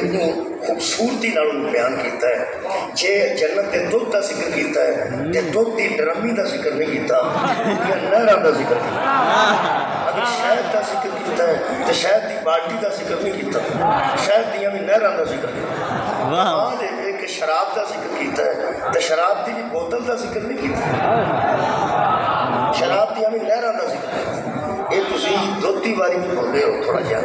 कितनी खूबसूरती नाल उन्होंने बयान किया है। जे जन्नत के दुध का जिक्र किया है तो दुध की ड्रमी का जिक्र नहीं किया, नहरों का जिक्र किया। अगर शहद का जिक्र किया है तो शहद की बाल्टी का जिक्र नहीं किया, शहद दियाँ भी नहरों का जिक्र किया। एक शराब का जिक्र किया है तो शराब की भी बोतल का जिक्र नहीं किया, शराब दियाँ भी नहरों का जिक्र। ये दुध की बारी भी बोल रहे हो थोड़ा जहा,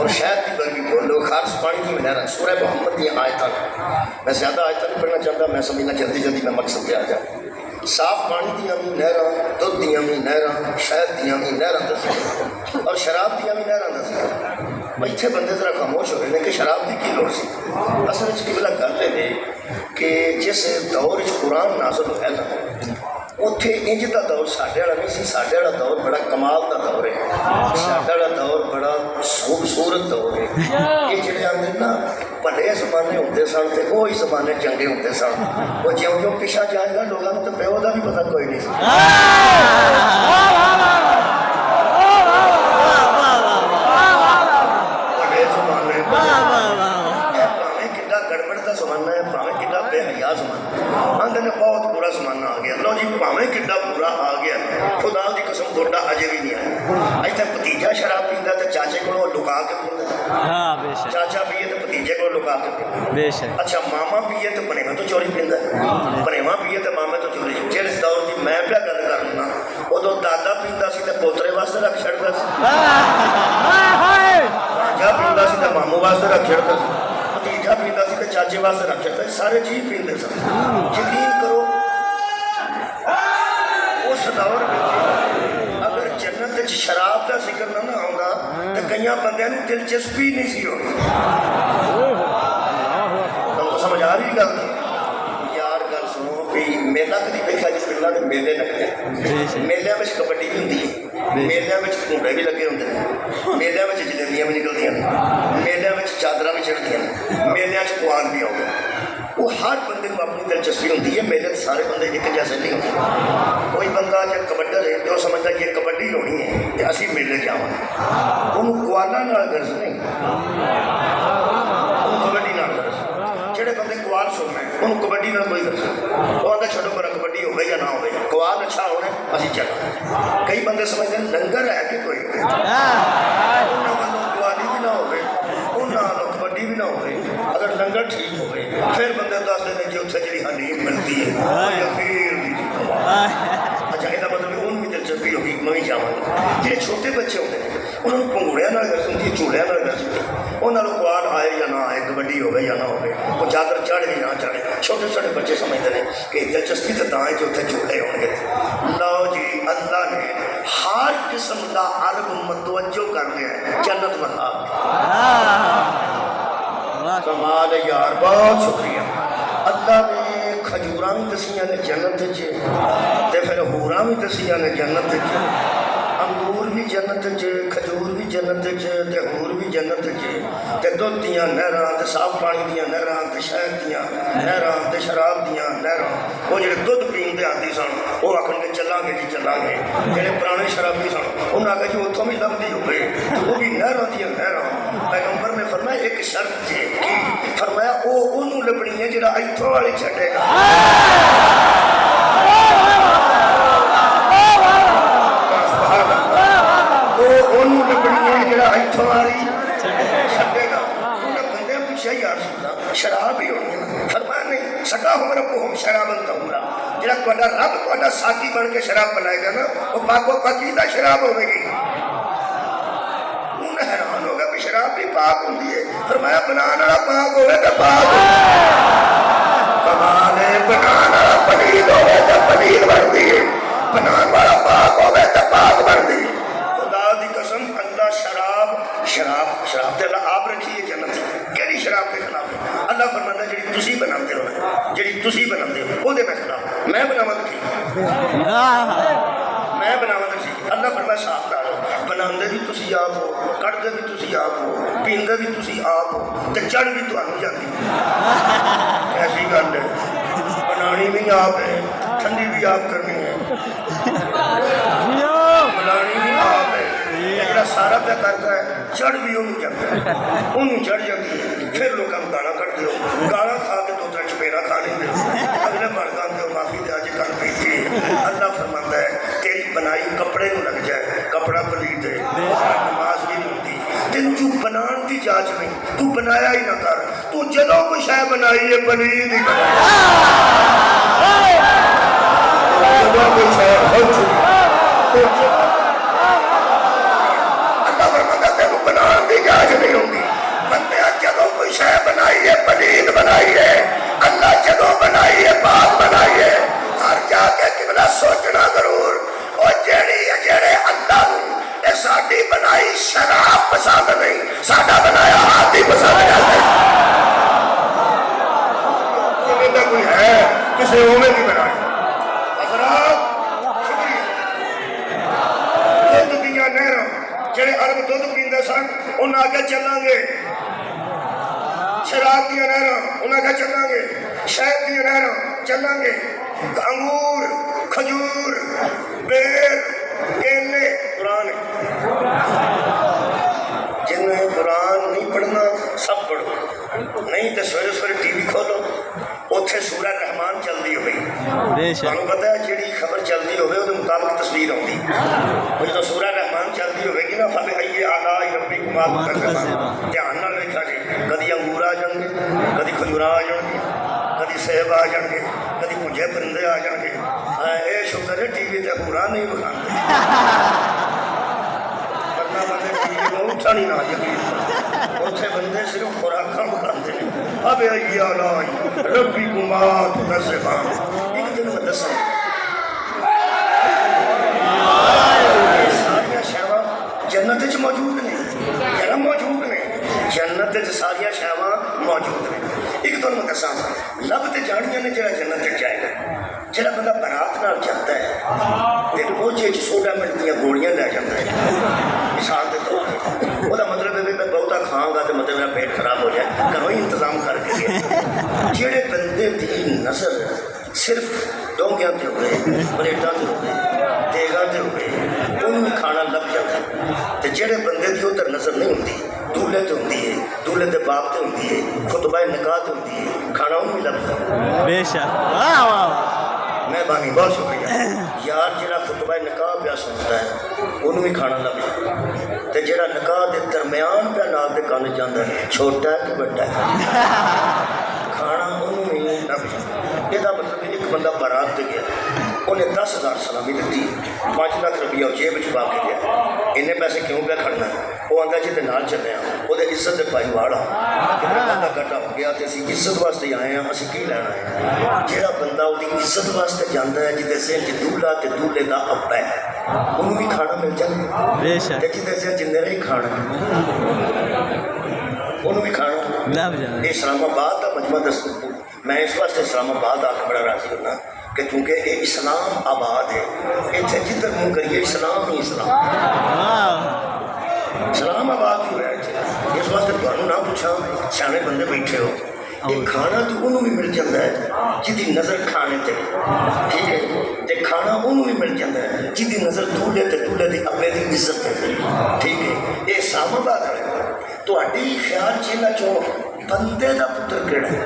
और शहद की बारी भी बोल रहे हो, खारस पानी की नहर। सूरह मुहम्मद दी आयत मैं ज़्यादा आयत नहीं पढ़ना चाहता, मैं समझना जल्दी जल्दी मैं मकसद पे आ जाए। साफ पानी दियाँ भी नहर, दुध दियाँ भी नहर, शहद दियाँ भी नहर दसी और शराब दियाँ भी नहर दसी। इतने बंदे जरा खामोश हो रहे हैं कि शराब की की लोड़ सी। असल में किबला गल है कि जिस दौर कुरान नाज़िल होया ना उत्थे इंज का दौर साढ़े वाला नहीं सी। साढ़े वाला दौर बड़ा कमाल का दौर है, साढ़े वाला दौर बड़ा खूबसूरत दौर है। ये जो आते ना भले जमाने होंगे सन तो वो ही जमाने चंगे होंगे सन। वो ज्यों ज्यों पिछा जाएगा लोगों को तो प्यो का भी पता कोई नहीं। गड़बड़ का जमाना है, भावें कि बेहया जमाना, आंदे ने बहुत बुरा जमाना आ गया। लो जी भावें कि बुरा आ गया, खुदा की कसम गोडा अजे भी नहीं आया। इतने भतीजा शराब पींदा तो चाचे को लुका के पींदा, चाचा पीए तो भतीजे को लुका के पींदा। अच्छा मामा पीए तो भनेवा तो चोरी पींदा, भनेवा पीए तो मामे तो चोरी। जिस दौर की मैं क्या गल करना उदो दादा पींदा सी तो पोतरे वास्ते रख छड़दा सी, भांजा पींदा सी तो मामू वास्ते रख छड़दा सी, भतीजा पींदा सी तो चाचे वास्ते रख छड़दा सी। सारे जी पींदे सन। यकीन करो उस दौर में अगर जन्नत शराब का जिक्र ना आउंदा तो कई बंदे दिलचस्पी नहीं सी होनी। तुमको समझ आ रही गल? यार गल सुनो भी मेला कभी देखा जिस पिंडा के मेले लगते, मेलिया में कबड्डी भी होंगी, मेलिया में घूंडे भी लगे होंगे, मेलिया में जलेबियां भी निकलदियां, मेलिया में चादर भी चढ़दियां, मेलिया कुआन भी आते। वो हर बंदे को अपनी दिलचस्पी होती है। मेले सारे बंदे एक जैसे नहीं होते। कोई बंदा जो कबड्डर है जो समझता कि कबड्डी होनी है तो असी मेले जावांगे, उन्होंने कुआना नाल गर्ज नहीं, उन्होंने कबड्डी नाल गर्ज। जेडे बंदे कुआल सुनना है उन्होंने कबड्डी नाल कोई गर्ज नहीं। वो आंदा छड्डो पर कबड्डी हो या ना हो, कुआल अच्छा होना असी चलो। कई बंदे समझते हैं लंगर है कि कोई उन्होंने वालों कुआली भी ना हो, उन्होंने कबड्डी भी ना हो। अगर लंगर ठीक हो फिर बंदे दसते हैं कि उत्थे जी हलीम मिलती है। अच्छा यदा मतलब उन्होंने भी दिलचस्पी होगी मैं भी जावांगा। जो छोटे बच्चे होते हैं उन्होंने भंगूड़िया गर्ज होती है, झूलिया गर्ज होती है। उन्होंने कुआल आए या ना आए, कबड्डी हो या ना हो, वो चादर चढ़े या ना चढ़े। छोटे छोटे बच्चे समझते हैं कि दिलचस्पी तो है कि उत्थे झूले होंगे। लो जी अल्लाह ने हर किस्म का अरब मतवजो कर लिया जन्नत बना। कमाल यार, बहुत शुक्रिया। अल्लाह ने खजूर भी दसिया ने जन्नत तो फिर होर भी दसिया ने जन्नत, अंगूर भी जन्नत खजूर भी जन्नत तो होर भी जन्नत तो दुध दियाँ नहर तो साफ पानी दियाँ नहर तो शहद दियाँ नहर तो शराब दियाँ नहर। वो जो दुध पीन के आदि सन वो आखिर चलांगे जी चलांगे। जोड़े पुराने शराबी सन उन्हें आखिर जी उतों भी लभदी हो वो भी नहर दियाँ नहर। पैगंबर ने फरमाया एक शर्त जे की, फरमाया वो उन्होंने लभनी है जो इतों वाली छड़ेगा। शराब ही होनी है। फरमाया नहीं सका हो रब हम शराबन तहुरा, जो रब तो साथी बन के शराब बनाएगा ना वो पाको पकीदा शराब होगी। उन्हें हैरान होगा भी शराब भी पाक होती है। फरमाया बनाने वाला पाक होगा तो पाक बनाने पनीर होगा तो पनीर बनती है, बनाने वाला पाक होगा तो पाक बनती है। खुदा दी कसम अल्लाह शराब शराब शराब तो अल्लाह आप रखी है जन्नत। केड़ी शराब के खिलाफ है? अल्लाह फरमाता जी तुसी बनाते हो, जी तुसी बनाते हो वो मैं खिलाफ मैं बनावा तो ठीक, मैं बनावा तो ठीक। अल्लाह फरमाता साफ डालो बनाते भी तुसी आप हो, कटते भी तुसी आप हो, पींदे भी तुसी आप हो तो चढ़ भी तुहानू जाती। ऐसी गल है, बनानी भी आप है, ठंडी भी आप करनी है, बनानी भी आप है। सारा क्या करता है चढ़ भी उन्होंने जाता है, उन्होंने चढ़ जाती है। फिर लोगों को गाला कट दो, गाला खा के दो त्रै चपेड़ा खा लेंगे, अगले बन कर माफी दे अज कल पीती। अल्लाह फरमाता है तेरी बनाई कपड़े में लग जाए, कपड़ा पलीत है, नमाज भी नहीं होती। तेन तू बनाने की जांच नहीं, तू बनाया ही ना कर, तू जदों कोई शय बनाई है पलीत ही जदों कोई शय अल्लाह फरमाता तेन बनाने की जांच नहीं होगी। बंदे जदों कोई शय बनाई है पलीत बनाई है, अल्लाह जदों बनाई है पाक बनाई है। घर जाके किबला सोचना जरूर और जेड़ी जेड़े अल्लाह साडी बनाई शराब पसंद नहीं, साडा बनाया हाथी पसंद करते। कोई है किसी उम्र की बनाई हजरात दुध दियां नहरां जेड़े अरब दुध पींदे सन उन्हें आगे चलांगे, शराब दियां नहरां उन्हें आगे चलांगे, शहद दियां नहरां चलांगे, अंगूर खजूर बेर केले। कुरान जिन्हें कुरान नहीं पढ़ना सब पढ़ो, नहीं तो सवेरे सवेरे टीवी खोलो उत्थे सूरह रहमान चलती हो गई। तुहानूं पता है जी खबर चलती हो मुताबिक तस्वीर आती, जो सूरह रहमान चलती होगी ना फल आइए आला रब्बी कुमार ध्यान नाल वेखा जी, कदी अंगूर आ जाएंगे, कदी खजूरा आ जाएंगे, कदी सेब आ जाएंगे, कदी भुंजे परिंदे आ जाएंगे। ये शुक्र है टीवी ते हूरा नहीं विखाते, वरना बंदे टीवी को उठा नहीं ना यकीन उत्थे बंदे सिर्फ खुराक विखाते हैं। अब आइए आला रब्बी कुमार तस्बान एक दिन मैं दसा सारिया शैवा जन्नत च मौजूद ने, जरा मौजूद ने जन्नत च सारिया शैवा मौजूद ने। एक तो मैं दसा लभ तो जानिया ने जरा जन्नत जाएगा, जरा बंदा बरात नाल जाता है तो बोझे सोडा मिनट दियाँ गोलियां लै जाता है मिसाल के तौर पर, वह मतलब है मैं बहुता खाऊंगा तो मतलब मेरा पेट खराब हो जाए, घरों ही इंतजाम करके गया। जेड़े बंदे की नज़र सिर्फ डोंगियां ते हो गए, प्लेटा ते हो गए, देगा ते हो गए, उन्होंने खाना लग जाता है। तो जेड़े बंदे की उधर नज़र नहीं होती, दूल्हे तो होती है, दूल्हे के बाप तो होती है, खुतबा निकाह तो होती है, खाना उन्हें लगता है। बेशक मेहरबानी बहुत शुक्रिया यार। जरा खुतबा निकाह पिया सुनता है उन्होंने भी खाना लग जाता, तो जरा निकाह के दरम्यान पिया नाल दे कन जाता है, छोटा है कि बड़ा है, खाना उन्होंने भी लग जाता। यदा मतलब एक बंदा बारात से गया, उन्हें 10,000 सलामी दी, 5 लाख रुपया जेब च पा के गया। इन्ने पैसे क्यों क्या खड़ना, वो आंदा जिहदे नाल चलिया वो इज्जत के भाईवाल हाँ, बंदा घाटा हो गया तो असीं इज्जत वास्ते आए हैं, असीं की लैना है। जिहड़ा बंदा वो इज्जत वास्ते जाता है, जिहदे सिर च दूल्हा ते दूल्हे का अब्बा है, उन्होंने भी खाना मिल जाए, जिहदे सिर च निरा ही खाना उन्होंने भी खाना। ये इस्लामाबाद का मजमा दस, मैं इस वास्ते इस्लामाबाद आके बड़ा राजी होना कि क्योंकि ये इस्लाम आबाद है, इतने जिधर मुँह करिए इस्लाम ही इस्लाम, इस्लाम आबाद क्यों है इतने। इस वास्ते तुहानूं ना पूछा, सियाने बंदे बैठे हो, ये खाना तो उन्होंने भी मिल जाता है जिसकी नज़र खाने ते, ठीक है, तो खाना उन्होंने भी मिल जाता है जिसकी नज़र दूल्हे ते दूल्हे की अब्बे की इज्जत है, ठीक है। ये इस्लामाबाद है, तुहाडी ख्याल च इन्हां चों बंदे का पुत्र किहड़ा है?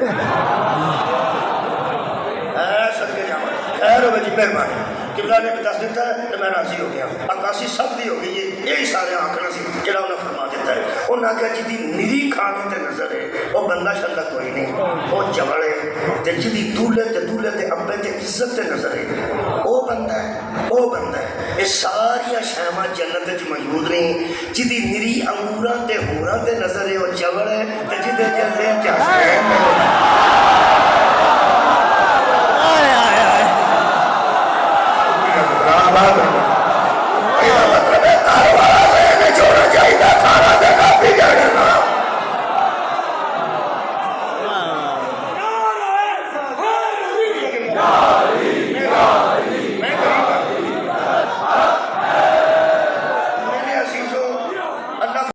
सदके जावां, खैर होवे जी, मेहरबानी किबला ने दस दिता है तो मैं राजी हो गया। अकाशी सब दी हो गई है, यही सारे आंकड़ा से जरा उन्हें फरमा दिता है। उन्हें आख्या जी निरी खाने ते नजर है वो बंदा शंदा कोई नहीं, वो जवड़ है, तो जी दूल्हे ते अब्बे ते इज्जत ते नजर है वो बंदा है, वो बंदा है। ये सारिया शैवां जन्नत च मौजूद नहीं, जिदी निरी अंगूरां ते होरां ते नजर है वो जवड़ है, तो जिदे जल्दे